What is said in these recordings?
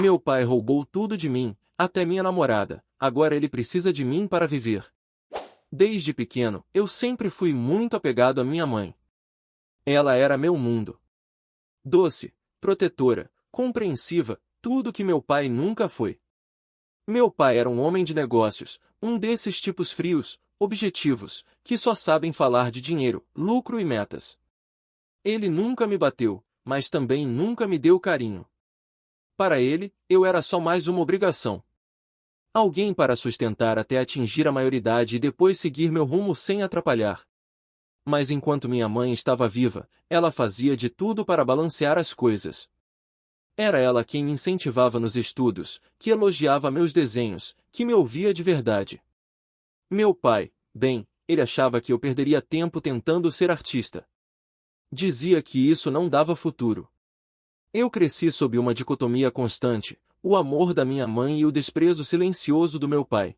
Meu pai roubou tudo de mim, até minha namorada, agora ele precisa de mim para viver. Desde pequeno, eu sempre fui muito apegado à minha mãe. Ela era meu mundo. Doce, protetora, compreensiva, tudo que meu pai nunca foi. Meu pai era um homem de negócios, um desses tipos frios, objetivos, que só sabem falar de dinheiro, lucro e metas. Ele nunca me bateu, mas também nunca me deu carinho. Para ele, eu era só mais uma obrigação. Alguém para sustentar até atingir a maioridade e depois seguir meu rumo sem atrapalhar. Mas enquanto minha mãe estava viva, ela fazia de tudo para balancear as coisas. Era ela quem me incentivava nos estudos, que elogiava meus desenhos, que me ouvia de verdade. Meu pai, bem, ele achava que eu perderia tempo tentando ser artista. Dizia que isso não dava futuro. Eu cresci sob uma dicotomia constante, o amor da minha mãe e o desprezo silencioso do meu pai.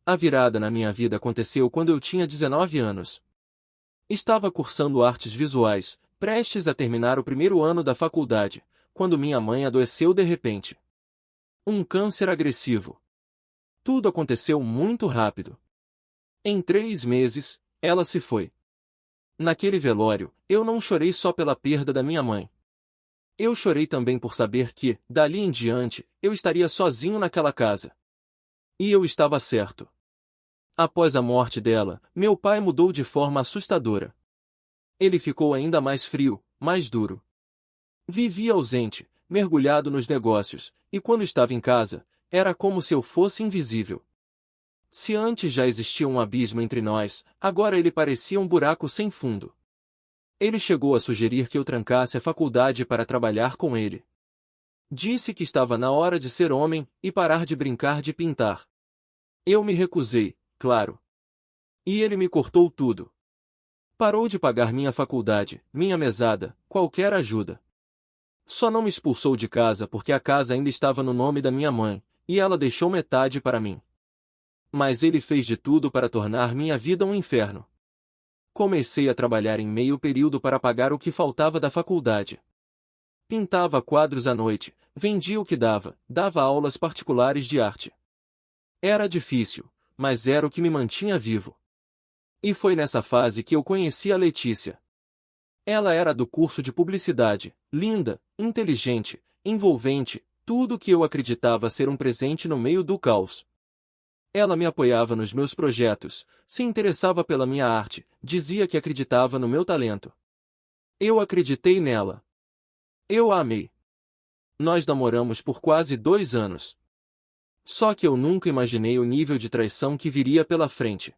A virada na minha vida aconteceu quando eu tinha 19 anos. Estava cursando artes visuais, prestes a terminar o primeiro ano da faculdade, quando minha mãe adoeceu de repente. Um câncer agressivo. Tudo aconteceu muito rápido. Em 3 meses, ela se foi. Naquele velório, eu não chorei só pela perda da minha mãe. Eu chorei também por saber que, dali em diante, eu estaria sozinho naquela casa. E eu estava certo. Após a morte dela, meu pai mudou de forma assustadora. Ele ficou ainda mais frio, mais duro. Vivia ausente, mergulhado nos negócios, e quando estava em casa, era como se eu fosse invisível. Se antes já existia um abismo entre nós, agora ele parecia um buraco sem fundo. Ele chegou a sugerir que eu trancasse a faculdade para trabalhar com ele. Disse que estava na hora de ser homem e parar de brincar de pintar. Eu me recusei, claro. E ele me cortou tudo. Parou de pagar minha faculdade, minha mesada, qualquer ajuda. Só não me expulsou de casa porque a casa ainda estava no nome da minha mãe, e ela deixou metade para mim. Mas ele fez de tudo para tornar minha vida um inferno. Comecei a trabalhar em meio período para pagar o que faltava da faculdade. Pintava quadros à noite, vendia o que dava aulas particulares de arte. Era difícil, mas era o que me mantinha vivo. E foi nessa fase que eu conheci a Letícia. Ela era do curso de publicidade, linda, inteligente, envolvente, tudo o que eu acreditava ser um presente no meio do caos. Ela me apoiava nos meus projetos, se interessava pela minha arte, dizia que acreditava no meu talento. Eu acreditei nela. Eu a amei. Nós namoramos por quase 2 anos. Só que eu nunca imaginei o nível de traição que viria pela frente.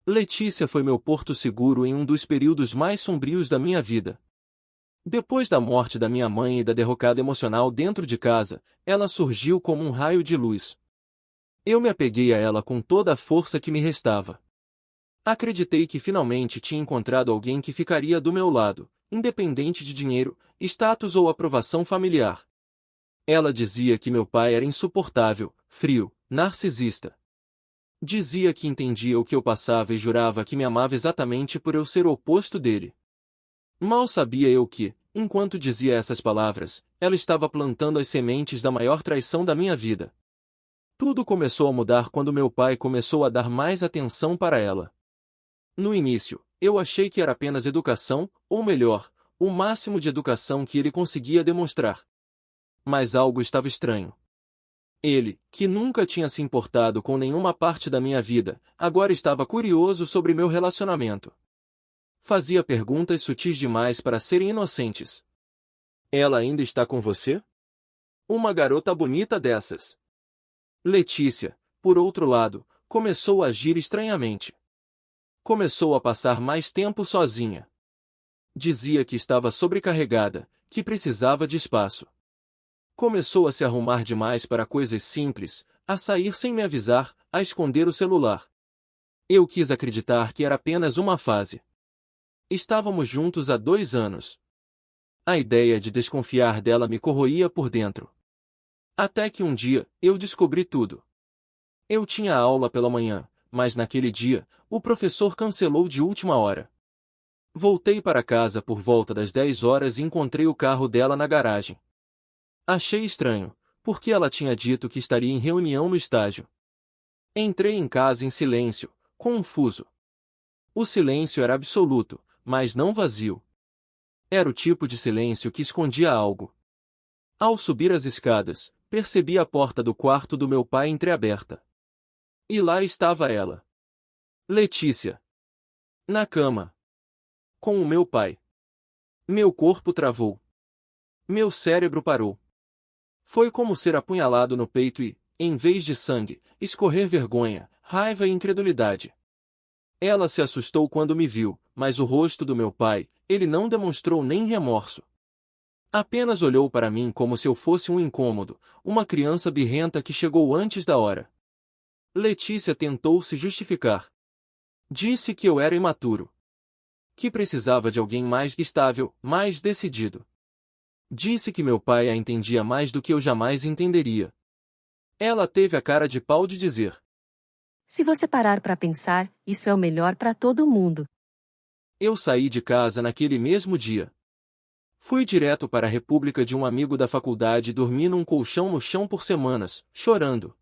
Letícia foi meu porto seguro em um dos períodos mais sombrios da minha vida. Depois da morte da minha mãe e da derrocada emocional dentro de casa, ela surgiu como um raio de luz. Eu me apeguei a ela com toda a força que me restava. Acreditei que finalmente tinha encontrado alguém que ficaria do meu lado, independente de dinheiro, status ou aprovação familiar. Ela dizia que meu pai era insuportável, frio, narcisista. Dizia que entendia o que eu passava e jurava que me amava exatamente por eu ser o oposto dele. Mal sabia eu que, enquanto dizia essas palavras, ela estava plantando as sementes da maior traição da minha vida. Tudo começou a mudar quando meu pai começou a dar mais atenção para ela. No início, eu achei que era apenas educação, ou melhor, o máximo de educação que ele conseguia demonstrar. Mas algo estava estranho. Ele, que nunca tinha se importado com nenhuma parte da minha vida, agora estava curioso sobre meu relacionamento. Fazia perguntas sutis demais para serem inocentes. Ela ainda está com você? Uma garota bonita dessas. Letícia, por outro lado, começou a agir estranhamente. Começou a passar mais tempo sozinha. Dizia que estava sobrecarregada, que precisava de espaço. Começou a se arrumar demais para coisas simples, a sair sem me avisar, a esconder o celular. Eu quis acreditar que era apenas uma fase. Estávamos juntos há 2 anos. A ideia de desconfiar dela me corroía por dentro. Até que um dia, eu descobri tudo. Eu tinha aula pela manhã, mas naquele dia, o professor cancelou de última hora. Voltei para casa por volta das 10 horas e encontrei o carro dela na garagem. Achei estranho, porque ela tinha dito que estaria em reunião no estágio. Entrei em casa em silêncio, confuso. O silêncio era absoluto, mas não vazio. Era o tipo de silêncio que escondia algo. Ao subir as escadas, percebi a porta do quarto do meu pai entreaberta. E lá estava ela. Letícia. Na cama. Com o meu pai. Meu corpo travou. Meu cérebro parou. Foi como ser apunhalado no peito e, em vez de sangue, escorrer vergonha, raiva e incredulidade. Ela se assustou quando me viu, mas o rosto do meu pai, ele não demonstrou nem remorso. Apenas olhou para mim como se eu fosse um incômodo, uma criança birrenta que chegou antes da hora. Letícia tentou se justificar. Disse que eu era imaturo. Que precisava de alguém mais estável, mais decidido. Disse que meu pai a entendia mais do que eu jamais entenderia. Ela teve a cara de pau de dizer: se você parar para pensar, isso é o melhor para todo mundo. Eu saí de casa naquele mesmo dia. Fui direto para a república de um amigo da faculdade e dormi num colchão no chão por semanas, chorando.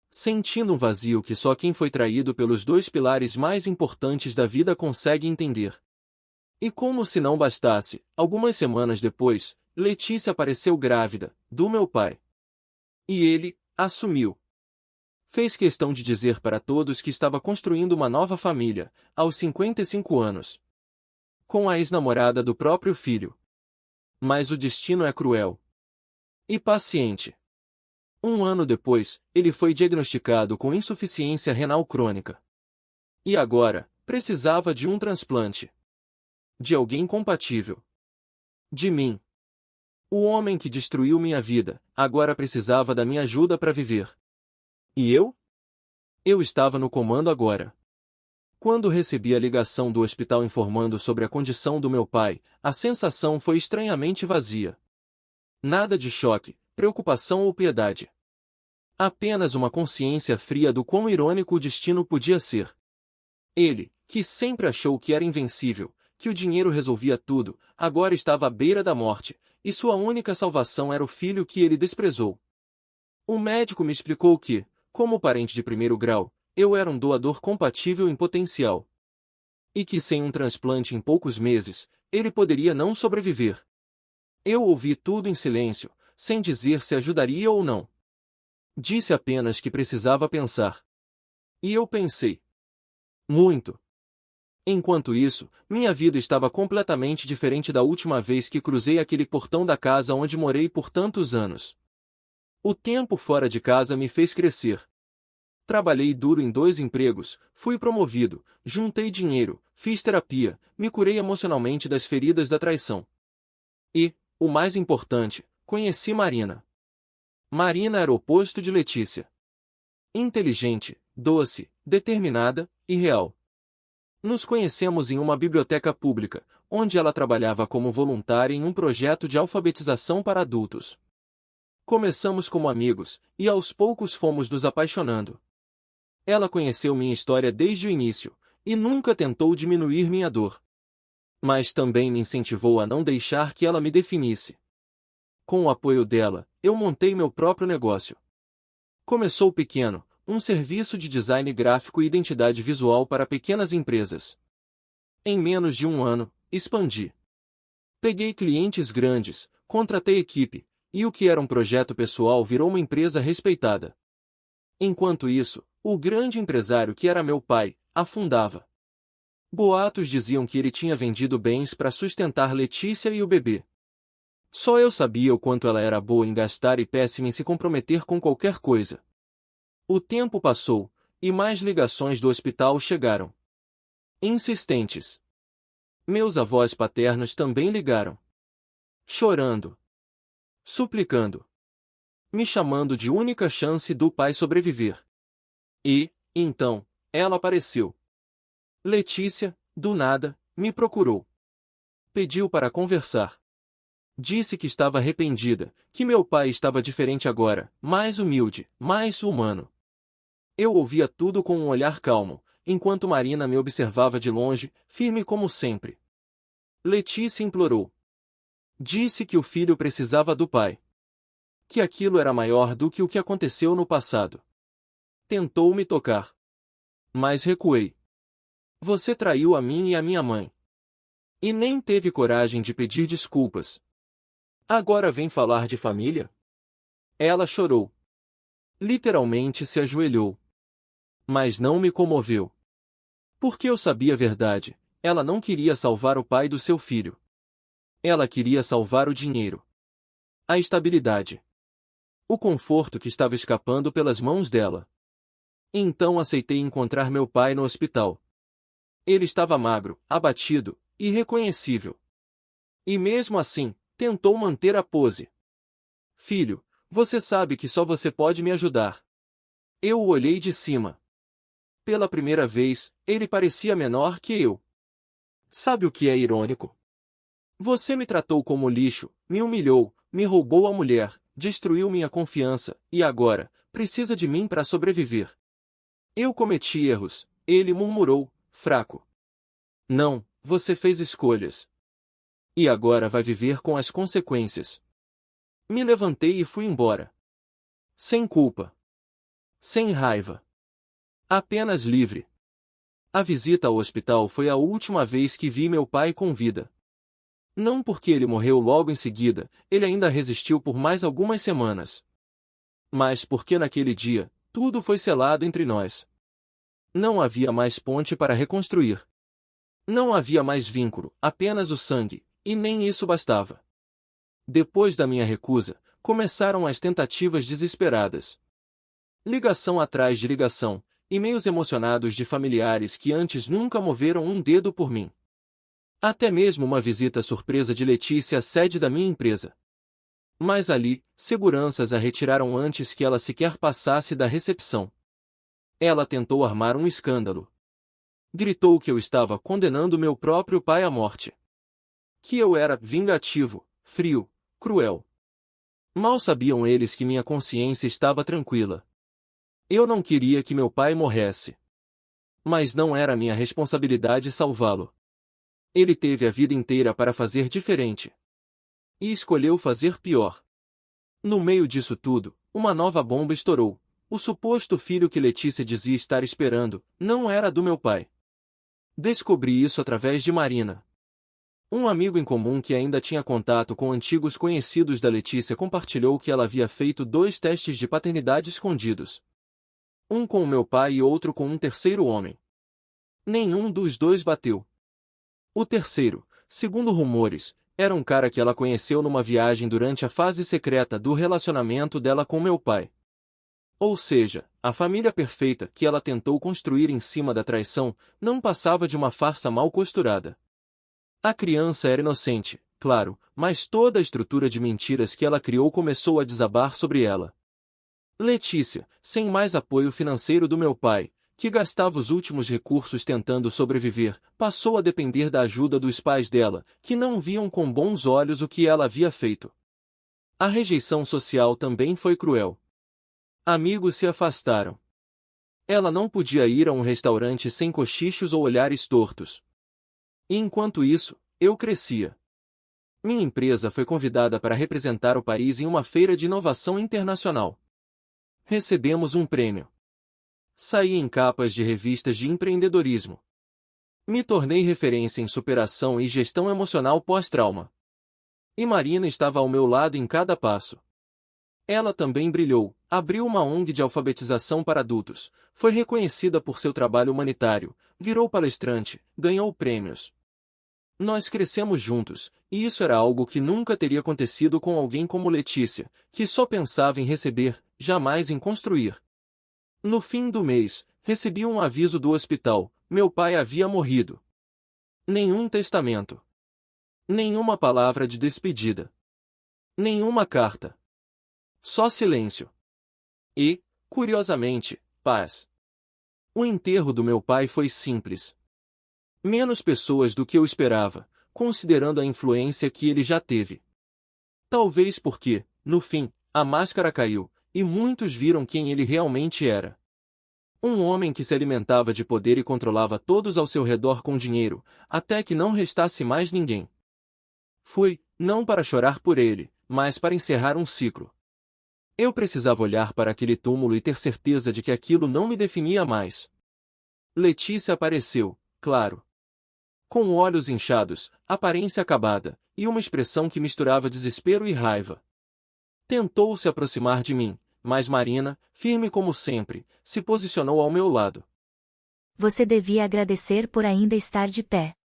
Sentindo um vazio que só quem foi traído pelos dois pilares mais importantes da vida consegue entender. E como se não bastasse, algumas semanas depois, Letícia apareceu grávida, do meu pai. E ele, assumiu. Fez questão de dizer para todos que estava construindo uma nova família, aos 55 anos. Com a ex-namorada do próprio filho. Mas o destino é cruel. E paciente. Um ano depois, ele foi diagnosticado com insuficiência renal crônica. E agora, precisava de um transplante. De alguém compatível. De mim. O homem que destruiu minha vida, agora precisava da minha ajuda para viver. E eu? Eu estava no comando agora. Quando recebi a ligação do hospital informando sobre a condição do meu pai, a sensação foi estranhamente vazia. Nada de choque, preocupação ou piedade. Apenas uma consciência fria do quão irônico o destino podia ser. Ele, que sempre achou que era invencível, que o dinheiro resolvia tudo, agora estava à beira da morte, e sua única salvação era o filho que ele desprezou. O médico me explicou que, como parente de primeiro grau, eu era um doador compatível em potencial. E que sem um transplante em poucos meses, ele poderia não sobreviver. Eu ouvi tudo em silêncio, sem dizer se ajudaria ou não. Disse apenas que precisava pensar. E eu pensei. Muito. Enquanto isso, minha vida estava completamente diferente da última vez que cruzei aquele portão da casa onde morei por tantos anos. O tempo fora de casa me fez crescer. Trabalhei duro em 2 empregos, fui promovido, juntei dinheiro, fiz terapia, me curei emocionalmente das feridas da traição. E, o mais importante, conheci Marina. Marina era o oposto de Letícia. Inteligente, doce, determinada e real. Nos conhecemos em uma biblioteca pública, onde ela trabalhava como voluntária em um projeto de alfabetização para adultos. Começamos como amigos, e aos poucos fomos nos apaixonando. Ela conheceu minha história desde o início, e nunca tentou diminuir minha dor. Mas também me incentivou a não deixar que ela me definisse. Com o apoio dela, eu montei meu próprio negócio. Começou pequeno, um serviço de design gráfico e identidade visual para pequenas empresas. Em menos de um ano, expandi. Peguei clientes grandes, contratei equipe, e o que era um projeto pessoal virou uma empresa respeitada. Enquanto isso, o grande empresário que era meu pai, afundava. Boatos diziam que ele tinha vendido bens para sustentar Letícia e o bebê. Só eu sabia o quanto ela era boa em gastar e péssima em se comprometer com qualquer coisa. O tempo passou, e mais ligações do hospital chegaram. Insistentes. Meus avós paternos também ligaram. Chorando. Suplicando. Me chamando de única chance do pai sobreviver. E, então, ela apareceu. Letícia, do nada, me procurou. Pediu para conversar. Disse que estava arrependida, que meu pai estava diferente agora, mais humilde, mais humano. Eu ouvia tudo com um olhar calmo, enquanto Marina me observava de longe, firme como sempre. Letícia implorou. Disse que o filho precisava do pai. que aquilo era maior do que o que aconteceu no passado. Tentou me tocar. Mas recuei. Você traiu a mim e a minha mãe. E nem teve coragem de pedir desculpas. Agora vem falar de família? Ela chorou. Literalmente se ajoelhou. Mas não me comoveu. Porque eu sabia a verdade, ela não queria salvar o pai do seu filho. Ela queria salvar o dinheiro. A estabilidade. O conforto que estava escapando pelas mãos dela. Então aceitei encontrar meu pai no hospital. Ele estava magro, abatido, irreconhecível. E mesmo assim, tentou manter a pose. Filho, você sabe que só você pode me ajudar. Eu o olhei de cima. Pela primeira vez, ele parecia menor que eu. Sabe o que é irônico? Você me tratou como lixo, me humilhou, me roubou a mulher, destruiu minha confiança, e agora, precisa de mim para sobreviver. Eu cometi erros, ele murmurou, fraco. Não, você fez escolhas. E agora vai viver com as consequências. Me levantei e fui embora. Sem culpa. Sem raiva. Apenas livre. A visita ao hospital foi a última vez que vi meu pai com vida. Não porque ele morreu logo em seguida, ele ainda resistiu por mais algumas semanas. Mas porque naquele dia, tudo foi selado entre nós. Não havia mais ponte para reconstruir. Não havia mais vínculo, apenas o sangue, e nem isso bastava. Depois da minha recusa, começaram as tentativas desesperadas. Ligação atrás de ligação, e-mails emocionados de familiares que antes nunca moveram um dedo por mim. Até mesmo uma visita surpresa de Letícia à sede da minha empresa. Mas ali, seguranças a retiraram antes que ela sequer passasse da recepção. Ela tentou armar um escândalo. Gritou que eu estava condenando meu próprio pai à morte. Que eu era vingativo, frio, cruel. Mal sabiam eles que minha consciência estava tranquila. Eu não queria que meu pai morresse. Mas não era minha responsabilidade salvá-lo. Ele teve a vida inteira para fazer diferente. E escolheu fazer pior. No meio disso tudo, uma nova bomba estourou. O suposto filho que Letícia dizia estar esperando, não era do meu pai. Descobri isso através de Marina. Um amigo em comum que ainda tinha contato com antigos conhecidos da Letícia compartilhou que ela havia feito 2 testes de paternidade escondidos. Um com o meu pai e outro com um terceiro homem. Nenhum dos 2 bateu. O terceiro, segundo rumores, era um cara que ela conheceu numa viagem durante a fase secreta do relacionamento dela com meu pai. Ou seja, a família perfeita que ela tentou construir em cima da traição não passava de uma farsa mal costurada. A criança era inocente, claro, mas toda a estrutura de mentiras que ela criou começou a desabar sobre ela. Letícia, sem mais apoio financeiro do meu pai, que gastava os últimos recursos tentando sobreviver, passou a depender da ajuda dos pais dela, que não viam com bons olhos o que ela havia feito. A rejeição social também foi cruel. Amigos se afastaram. Ela não podia ir a um restaurante sem cochichos ou olhares tortos. E enquanto isso, eu crescia. Minha empresa foi convidada para representar o país em uma feira de inovação internacional. Recebemos um prêmio. Saí em capas de revistas de empreendedorismo. Me tornei referência em superação e gestão emocional pós-trauma. E Marina estava ao meu lado em cada passo. Ela também brilhou, abriu uma ONG de alfabetização para adultos, foi reconhecida por seu trabalho humanitário, virou palestrante, ganhou prêmios. Nós crescemos juntos, e isso era algo que nunca teria acontecido com alguém como Letícia, que só pensava em receber, jamais em construir. No fim do mês, recebi um aviso do hospital: meu pai havia morrido. Nenhum testamento. Nenhuma palavra de despedida. Nenhuma carta. Só silêncio. E, curiosamente, paz. O enterro do meu pai foi simples. Menos pessoas do que eu esperava, considerando a influência que ele já teve. Talvez porque, no fim, a máscara caiu, e muitos viram quem ele realmente era. Um homem que se alimentava de poder e controlava todos ao seu redor com dinheiro, até que não restasse mais ninguém. Fui, não para chorar por ele, mas para encerrar um ciclo. Eu precisava olhar para aquele túmulo e ter certeza de que aquilo não me definia mais. Letícia apareceu, claro. Com olhos inchados, aparência acabada, e uma expressão que misturava desespero e raiva. Tentou se aproximar de mim, mas Marina, firme como sempre, se posicionou ao meu lado. Você devia agradecer por ainda estar de pé.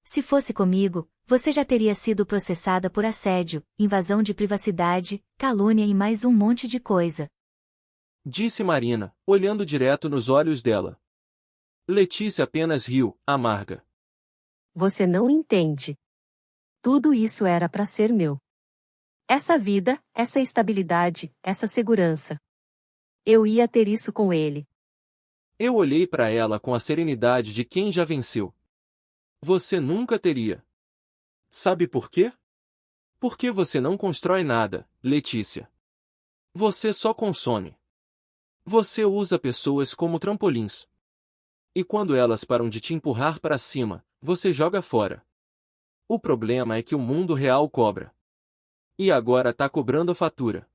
Se fosse comigo, você já teria sido processada por assédio, invasão de privacidade, calúnia e mais um monte de coisa. Disse Marina, olhando direto nos olhos dela. Letícia apenas riu, amarga. Você não entende. Tudo isso era para ser meu. Essa vida, essa estabilidade, essa segurança. Eu ia ter isso com ele. Eu olhei para ela com a serenidade de quem já venceu. Você nunca teria. Sabe por quê? Porque você não constrói nada, Letícia. Você só consome. Você usa pessoas como trampolins. E quando elas param de te empurrar para cima, você joga fora. O problema é que o mundo real cobra. E agora tá cobrando a fatura.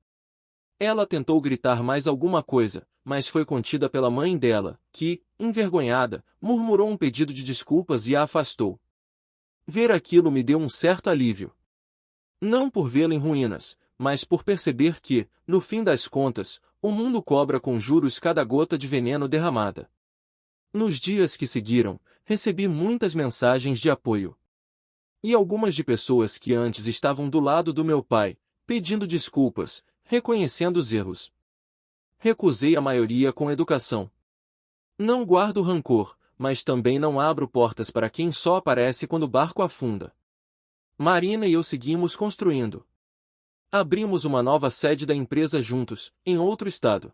Ela tentou gritar mais alguma coisa, mas foi contida pela mãe dela, que, envergonhada, murmurou um pedido de desculpas e a afastou. Ver aquilo me deu um certo alívio. Não por vê-la em ruínas, mas por perceber que, no fim das contas, o mundo cobra com juros cada gota de veneno derramada. Nos dias que seguiram, recebi muitas mensagens de apoio. E algumas de pessoas que antes estavam do lado do meu pai, pedindo desculpas, reconhecendo os erros. Recusei a maioria com educação. Não guardo rancor, mas também não abro portas para quem só aparece quando o barco afunda. Marina e eu seguimos construindo. Abrimos uma nova sede da empresa juntos, em outro estado.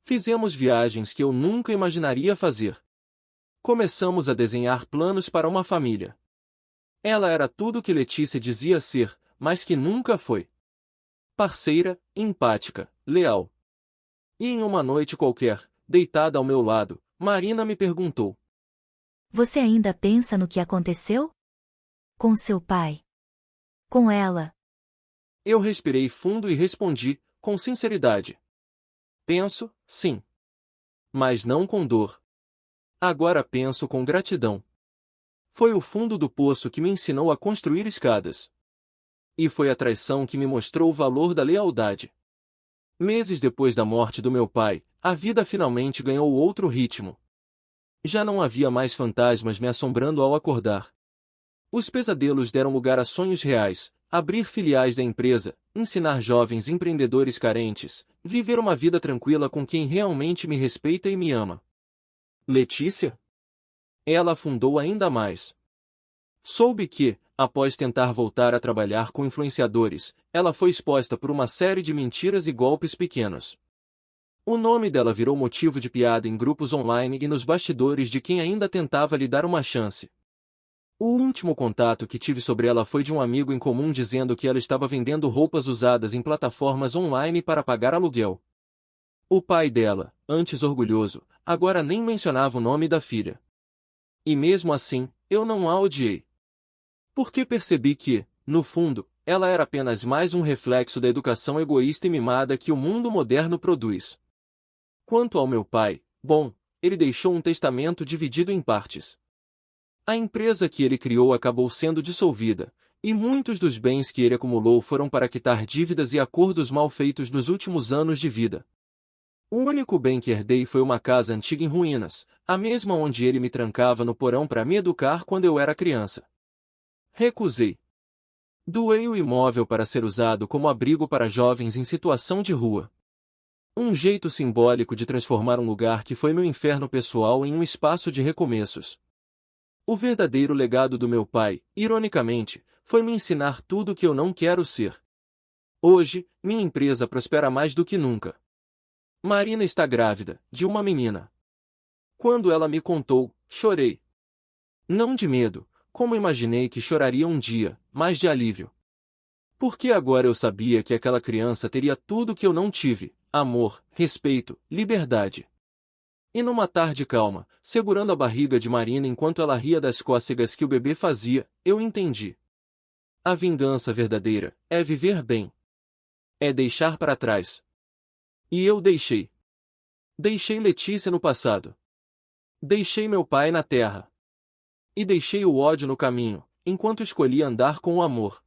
Fizemos viagens que eu nunca imaginaria fazer. Começamos a desenhar planos para uma família. Ela era tudo o que Letícia dizia ser, mas que nunca foi. Parceira, empática, leal. E em uma noite qualquer, deitada ao meu lado, Marina me perguntou: Você ainda pensa no que aconteceu? Com seu pai? Com ela? Eu respirei fundo e respondi, com sinceridade: penso, sim. Mas não com dor. Agora penso com gratidão. Foi o fundo do poço que me ensinou a construir escadas. E foi a traição que me mostrou o valor da lealdade. Meses depois da morte do meu pai, a vida finalmente ganhou outro ritmo. Já não havia mais fantasmas me assombrando ao acordar. Os pesadelos deram lugar a sonhos reais: abrir filiais da empresa, ensinar jovens empreendedores carentes, viver uma vida tranquila com quem realmente me respeita e me ama. Letícia? Ela afundou ainda mais. Soube que, após tentar voltar a trabalhar com influenciadores, ela foi exposta por uma série de mentiras e golpes pequenos. O nome dela virou motivo de piada em grupos online e nos bastidores de quem ainda tentava lhe dar uma chance. O último contato que tive sobre ela foi de um amigo em comum dizendo que ela estava vendendo roupas usadas em plataformas online para pagar aluguel. O pai dela, antes orgulhoso, agora nem mencionava o nome da filha. E mesmo assim, eu não a odiei. Porque percebi que, no fundo, ela era apenas mais um reflexo da educação egoísta e mimada que o mundo moderno produz. Quanto ao meu pai, bom, ele deixou um testamento dividido em partes. A empresa que ele criou acabou sendo dissolvida, e muitos dos bens que ele acumulou foram para quitar dívidas e acordos mal feitos nos últimos anos de vida. O único bem que herdei foi uma casa antiga em ruínas, a mesma onde ele me trancava no porão para me educar quando eu era criança. Recusei. Doei o imóvel para ser usado como abrigo para jovens em situação de rua. Um jeito simbólico de transformar um lugar que foi meu inferno pessoal em um espaço de recomeços. O verdadeiro legado do meu pai, ironicamente, foi me ensinar tudo o que eu não quero ser. Hoje, minha empresa prospera mais do que nunca. Marina está grávida, de uma menina. Quando ela me contou, chorei. Não de medo, como imaginei que choraria um dia, mas de alívio. Porque agora eu sabia que aquela criança teria tudo que eu não tive: amor, respeito, liberdade. E numa tarde calma, segurando a barriga de Marina enquanto ela ria das cócegas que o bebê fazia, eu entendi. A vingança verdadeira é viver bem. É deixar para trás. E eu deixei. Deixei Letícia no passado. Deixei meu pai na terra. E deixei o ódio no caminho, enquanto escolhi andar com o amor.